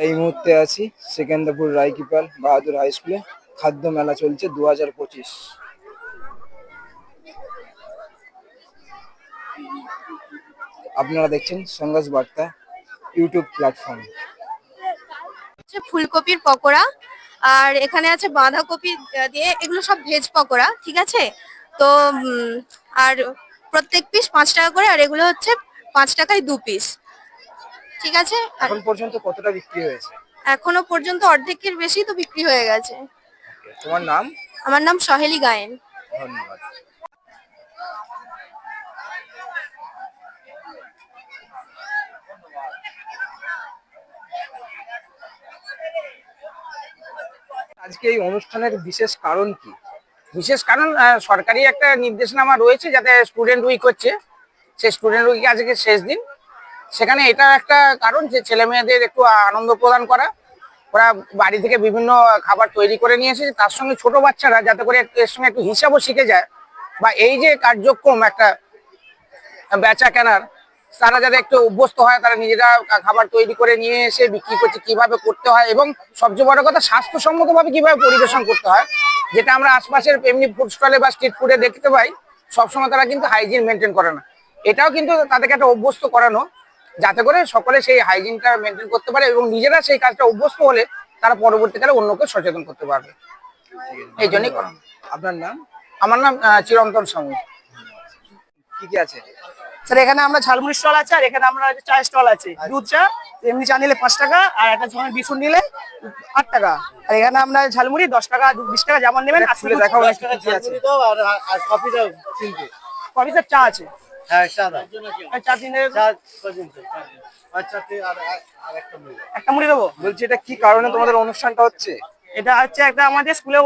এই মুহূর্তে আছি সেকেন্দ্রপুর রায়কিপাল বাহাদুর হাই স্কুলে। খাদ্য মেলা চলছে 2025। আপনারা দেখছেন সংঘর্ষ বার্তা ইউটিউব প্ল্যাটফর্ম। ফুলকপির পকোড়া, আর এখানে আছে বাঁধাকপি দিয়ে, এগুলো সব ভেজ পকোড়া, ঠিক আছে। তো আর প্রত্যেক পিস 5 টাকা করে, আর এগুলো হচ্ছে 5 টাকায় 2 পিস, ঠিক আছে। এখন পর্যন্ত কতটা বিক্রি হয়েছে? এখনো পর্যন্ত অর্ধেকের বেশি তো বিক্রি হয়ে গেছে। তোমার নাম? আমার নাম সহেলি গায়েন। ধন্যবাদ। আজকে এই অনুষ্ঠানের বিশেষ কারণ কি? বিশেষ কারণ সরকারি একটা নির্দেশনামা রয়েছে, যাতে স্টুডেন্ট উইক হচ্ছে, সেই স্টুডেন্ট উইক আজকে শেষ দিন। সেখানে এটা একটা কারণ যে ছেলে মেয়েদের একটু আনন্দ প্রদান করা। ওরা বাড়ি থেকে বিভিন্ন খাবার তৈরি করে নিয়ে এসেছে, তার সঙ্গে ছোট বাচ্চারা যাতে করে এর সঙ্গে একটু হিসাবও শিখে যায়, বা এই যে কার্যক্রম একটা বেচা কেনার, তারা যাতে একটু অভ্যস্ত হয়, তারা নিজেরা খাবার তৈরি করে নিয়ে এসে বিক্রি করছে কিভাবে করতে হয়, এবং সবচেয়ে বড় কথা স্বাস্থ্যসম্মতভাবে কিভাবে পরিবেশন করতে হয়, যেটা আমরা আশপাশের এমনি ফুড স্টলে বা স্ট্রিট ফুডে দেখতে পাই। সবসময় তারা কিন্তু হাইজিন মেনটেন করে না। এটাও কিন্তু তাদেরকে একটা অভ্যস্ত করানো, যাতে করে সকলে সেই হাইজিনটা মেনটেন করতে পারে, এবং নিজেরা সেই কাজটা অভ্যস্ত হলে তারা পরবর্তীকালে অন্যকে সচেতন করতে পারবে। এই জন্যই করানো। আপনার নাম? আমার নাম চিরন্তন স্বামী। কি কি আছে স্যার? এখানে আমরা ঝালমুড়ি স্টল আছে, আর এখানে আমরা চায়ের স্টল আছে। দুধ চা এমনি চা নিলে 5 টাকা, আর একটা ধরনের বিস্কুট নিলে 8 টাকা। আর এখানে আমরা ঝালমুড়ি 10 টাকা 20 টাকা যেমন নেবেন। আসলে দেখাও কি কি আছে। আর কফি দাও তিনটে। কফি স্যার চা আছে। হ্যাঁ চা দাও। চা তিনটে। চা পর্যন্ত। আচ্ছা আর একটা মুড়ি। একটা মুড়ি দেবো। বলছি এটা কি কারণে তোমাদের অনুষ্ঠানটা হচ্ছে? এটা হচ্ছে একটা আমাদের স্কুলে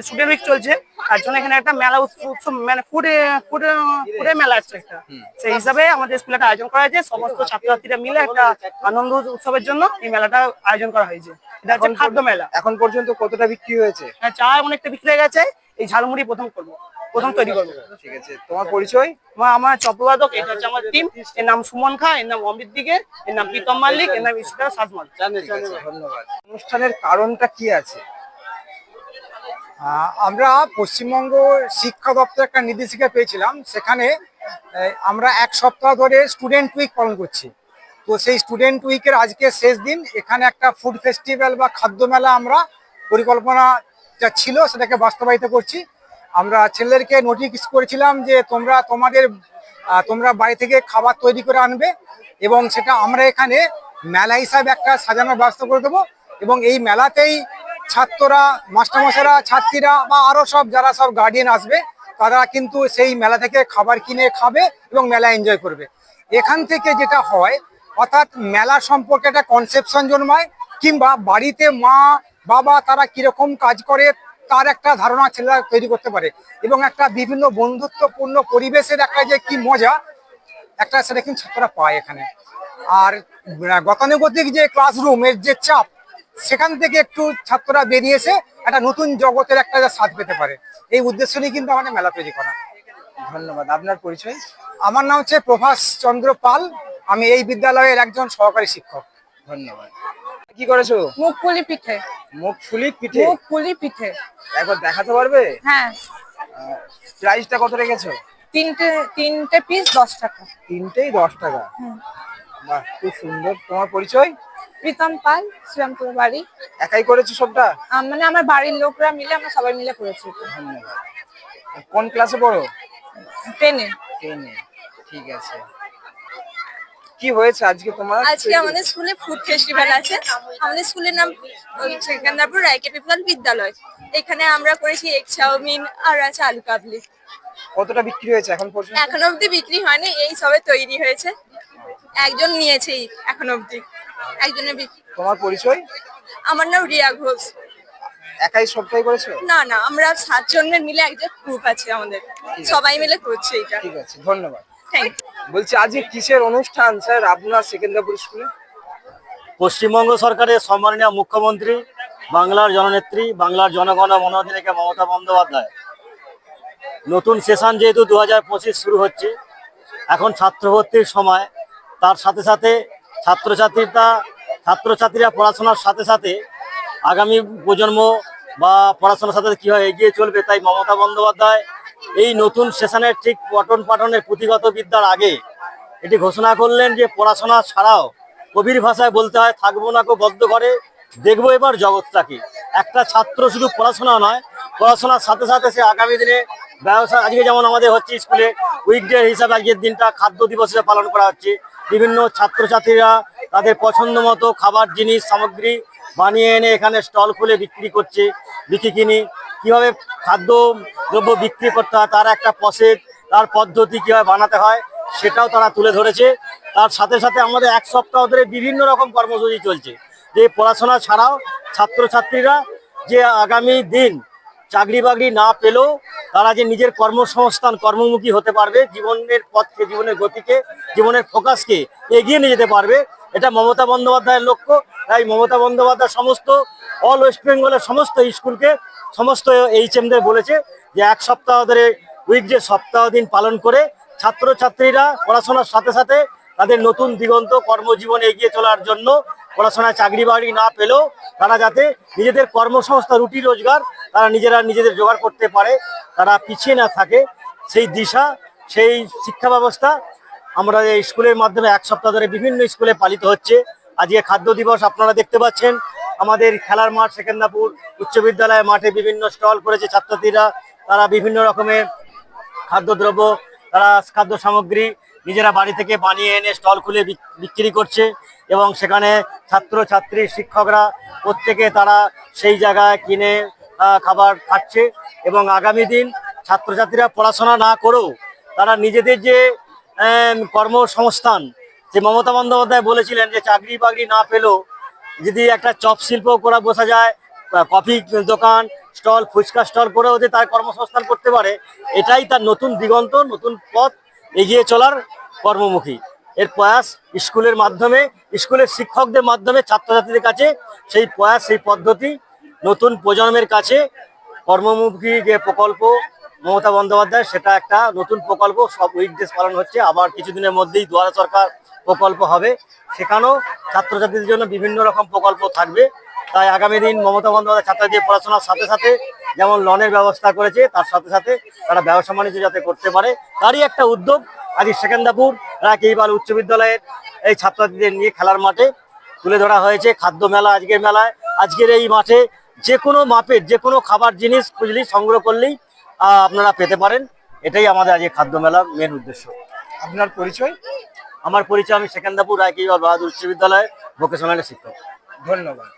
স্টুডেন্ট উইক চলছে, তার জন্য এখানে একটা মেলা উৎসব, মানে ফুডের মেলা আছে একটা। সেই হিসাবে আমাদের স্কুলে একটা আয়োজন করা হয়েছে, সমস্ত ছাত্রছাত্রীরা মিলে একটা আনন্দ উৎসবের জন্য এই মেলাটা আয়োজন করা হয়েছে। এটা হচ্ছে খাদ্য মেলা। এখন পর্যন্ত কতটা বিক্রি হয়েছে? হ্যাঁ, চা অনেকটা বিক্রি হয়ে গেছে। এই ঝালমুড়ি প্রথম তৈরি করবো। ঠিক আছে, তোমার পরিচয়? আমার চট্টবাদক, এটা হচ্ছে আমার টিম। এর নাম সুমন খা, এর নাম অমৃত দিকে, এর নাম প্রীতম মাল্লিক, এর নাম ইশিতা সাজমান। ধন্যবাদ। অনুষ্ঠানের কারণটা কি আছে? আমরা পশ্চিমবঙ্গ শিক্ষা দপ্তর একটা নির্দেশিকা পেয়েছিলাম, সেখানে আমরা 1 সপ্তাহ ধরে স্টুডেন্ট উইক পালন করছি। তো সেই স্টুডেন্ট উইকের আজকে শেষ দিন। এখানে একটা ফুড ফেস্টিভ্যাল বা খাদ্য মেলা আমরা পরিকল্পনা যা ছিল সেটাকে বাস্তবায়িত করছি। আমরা ছেলেদেরকে নোটিশ করেছিলাম যে তোমরা বাড়ি থেকে খাবার তৈরি করে আনবে, এবং সেটা আমরা এখানে মেলা হিসাবে একটা সাজানোর ব্যবস্থা করে দেবো। এবং এই মেলাতেই ছাত্ররা, মাস্টারমশাইরা, ছাত্রীরা বা আরো যারা সব গার্ডিয়ান আসবে, তারা কিন্তু সেই মেলা থেকে খাবার কিনে খাবে এবং মেলা এনজয় করবে। এখান থেকে যেটা হয়, অর্থাৎ মেলা সম্পর্কে একটা কনসেপশন জন্মায়, কিংবা বাড়িতে মা বাবা তারা কিরকম কাজ করে তার একটা ধারণা ছেলেরা তৈরি করতে পারে, এবং একটা বিভিন্ন বন্ধুত্বপূর্ণ পরিবেশের একটা যে কি মজা একটা, সেটা কিন্তু ছাত্ররা পায় এখানে। আর গতানুগতিক যে ক্লাসরুমের যে চাপ, সেখান থেকে একটু ছাত্ররা বেরিয়ে এসে একটা নতুন জগতের একটা স্বাদ পেতে পারে, এই উদ্দেশ্য নিয়ে কিন্তু আমাদের মেলা তৈরি করা। ধন্যবাদ। আপনার পরিচয়? আমার নাম হচ্ছে প্রভাস চন্দ্র পাল, আমি এই বিদ্যালয়ের একজন সহকারী শিক্ষক। ধন্যবাদ। কি করেছো? মুগপুলি পিঠে। মুগফুলি পিঠে? মুগপুলি পিঠে। একবার দেখাতে পারবে? হ্যাঁ। প্রাইসটা কত রেখেছো? তিনটে পিস 10 টাকা। তিনটেই 10 টাকা? বাহ, খুব সুন্দর। তোমার পরিচয়? প্রীতম পাল, শ্রীরামপুর বাড়ি। একাই করেছো সবটা? মানে আমার বাড়ির লোকরা মিলে, আমরা সবাই মিলে করেছি। ধন্যবাদ। কোন ক্লাসে পড়ো? 10-এ। 10-এ। ঠিক আছে। কি হয়েছে আজকে তোমার? আজকে আমাদের স্কুলে ফুড ফেস্টিভ্যাল আছে। আমাদের স্কুলের নাম সেকেন্দ্রপুর রায়কিপাল বিদ্যালয়। এখানে আমরা করেছি এগ চাউমিন, আর আছে আলু কাবলি। কতটা বিক্রি হয়েছে এখন পর্যন্ত? এখন অবধি বিক্রি হয়নি, এই সবে তৈরি হয়েছে। একজন নিয়েছে এখন অবধি, একজনের বিক্রি। তোমার পরিচয়? আমার নাম রিয়া ঘোষ। একাই সবটাই করেছো? না, আমরা 7 জনের মিলে একটা গ্রুপ আছে আমাদের, সবাই মিলে করছে এটা। ঠিক আছে, ধন্যবাদ। Thank you. বলছি আজকে কিসের অনুষ্ঠান স্যার আপনার সেকেন্দ্রপুর স্কুলে? পশ্চিমবঙ্গ সরকারের সম্মাননীয় মুখ্যমন্ত্রী, বাংলার জননেত্রী, বাংলার জনগণ মনোধিনিকা মমতা বন্দ্যোপাধ্যায় নতুন সেশন যেহেতু 2025 শুরু হচ্ছে, এখন ছাত্র ভর্তির সময়, তার সাথে সাথে ছাত্রছাত্রীরা ছাত্রছাত্রীরা পড়াশোনার সাথে সাথে আগামী প্রজন্ম বা পড়াশোনার সাথে কিভাবে এগিয়ে চলবে, তাই মমতা বন্দ্যোপাধ্যায় এই নতুন সেশনের ঠিক পঠন পাঠনের পুঁথিগত বিদ্যার আগে এটি ঘোষণা করলেন যে পড়াশোনা ছাড়াও কবির ভাষায় বলতে হয়, থাকবো না কো বদ্ধ ঘরে, দেখবো এবার জগৎটাকে। একটা ছাত্র শুধু পড়াশোনা নয়, পড়াশোনার সাথে সাথে সে আগামী দিনে ব্যবসা, আজকে যেমন আমাদের হচ্ছে স্কুলে উইকডে হিসাবে আজকের দিনটা খাদ্য দিবস হিসেবে পালন করা হচ্ছে। বিভিন্ন ছাত্রছাত্রীরা তাদের পছন্দ মতো খাবার জিনিস সামগ্রী বানিয়ে এনে এখানে স্টল খুলে বিক্রি করছে। বিক্রি কিভাবে খাদ্য দ্রব্য বিক্রি করতে হয়, তার একটা প্রসেস, তার পদ্ধতি কিভাবে বানাতে হয় সেটাও তারা তুলে ধরেছে। তার সাথে সাথে আমাদের এক সপ্তাহ ধরে বিভিন্ন রকম কর্মসূচি চলছে, যে পড়াশোনা ছাড়াও ছাত্রছাত্রীরা যে আগামী দিন চাকরি বাকরি না পেলেও তারা যে নিজের কর্মসংস্থান কর্মমুখী হতে পারবে, জীবনের পথকে, জীবনের গতিকে, জীবনের ফোকাসকে এগিয়ে নিয়ে যেতে পারবে, এটা মমতা বন্দ্যোপাধ্যায়ের লক্ষ্য। তাই মমতা বন্দ্যোপাধ্যায় সমস্ত অল ওয়েস্ট বেঙ্গলের সমস্ত স্কুলকে, সমস্ত HMদের বলেছে যে এক সপ্তাহ ধরে উইকডে সপ্তাহ দিন পালন করে ছাত্রছাত্রীরা পড়াশোনার সাথে সাথে তাদের নতুন দিগন্ত কর্মজীবনে এগিয়ে চলার জন্য, পড়াশোনায় চাকরি বাকরি না পেলেও তারা যাতে নিজেদের কর্মসংস্থা রুটি রোজগার তারা নিজেদের জোগাড় করতে পারে, তারা পিছিয়ে না থাকে, সেই দিশা, সেই শিক্ষা ব্যবস্থা আমরা এই স্কুলের মাধ্যমে এক সপ্তাহ ধরে বিভিন্ন স্কুলে পালিত হচ্ছে। আজকে খাদ্য দিবস আপনারা দেখতে পাচ্ছেন, আমাদের খেলার মাঠ সেকেন্দ্রাপুর উচ্চ বিদ্যালয়ের মাঠে বিভিন্ন স্টল করেছে ছাত্রছাত্রীরা। তারা বিভিন্ন রকমের খাদ্যদ্রব্য, তারা খাদ্য সামগ্রী নিজেরা বাড়ি থেকে বানিয়ে এনে স্টল খুলে বিক্রি করছে, এবং সেখানে ছাত্রছাত্রী শিক্ষকরা প্রত্যেকে তারা সেই জায়গায় কিনে খাবার খাচ্ছে। এবং আগামী দিন ছাত্রছাত্রীরা পড়াশোনা না করেও তারা নিজেদের যে কর্মসংস্থান, যে মমতা বন্দ্যোপাধ্যায় বলেছিলেন যে চাকরি বাকরি না পেলেও যদি একটা চপ শিল্প করা বসা যায়, কফি দোকান স্টল, ফুচকা স্টল করেও যে তার কর্মসংস্থান করতে পারে, এটাই তার নতুন দিগন্ত, নতুন পথ এগিয়ে চলার কর্মমুখী। এর প্রয়াস স্কুলের মাধ্যমে, স্কুলের শিক্ষকদের মাধ্যমে ছাত্রছাত্রীদের কাছে সেই প্রয়াস, সেই পদ্ধতি নতুন প্রজন্মের কাছে কর্মমুখী যে প্রকল্প মমতা বন্দ্যোপাধ্যায়, সেটা একটা নতুন প্রকল্প। সব উইকডেজ পালন হচ্ছে, আবার কিছুদিনের মধ্যেই দুয়ারে সরকার প্রকল্প হবে, সেখানেও ছাত্রছাত্রীদের জন্য বিভিন্ন রকম প্রকল্প থাকবে। তাই আগামী দিন মমতা বন্দ্যোপাধ্যায় ছাত্রদের পড়াশোনার সাথে সাথে যেমন লোনের ব্যবস্থা করেছে, তার সাথে সাথে তারা ব্যবসা বাণিজ্য যাতে করতে পারে, তারই একটা উদ্যোগ আজ সেকেন্দ্রাপুর রাকিবাল উচ্চ বিদ্যালয়ের এই ছাত্রছাত্রীদের নিয়ে খেলার মাঠে তুলে ধরা হয়েছে। খাদ্য মেলা আজকের মেলায়, আজকের এই মাঠে যে কোনো মাপের যে কোনো খাবার জিনিস খুঁজলেই, সংগ্রহ করলেই আপনারা পেতে পারেন। এটাই আমাদের আজকে খাদ্য মেলার মেন উদ্দেশ্য। আপনার পরিচয়? আমার পরিচয়, আমি সেকেন্দ্রাপুর রাকিবাল বাহাদুর উচ্চ বিদ্যালয়ের ভোকেশনাল শিক্ষক। ধন্যবাদ।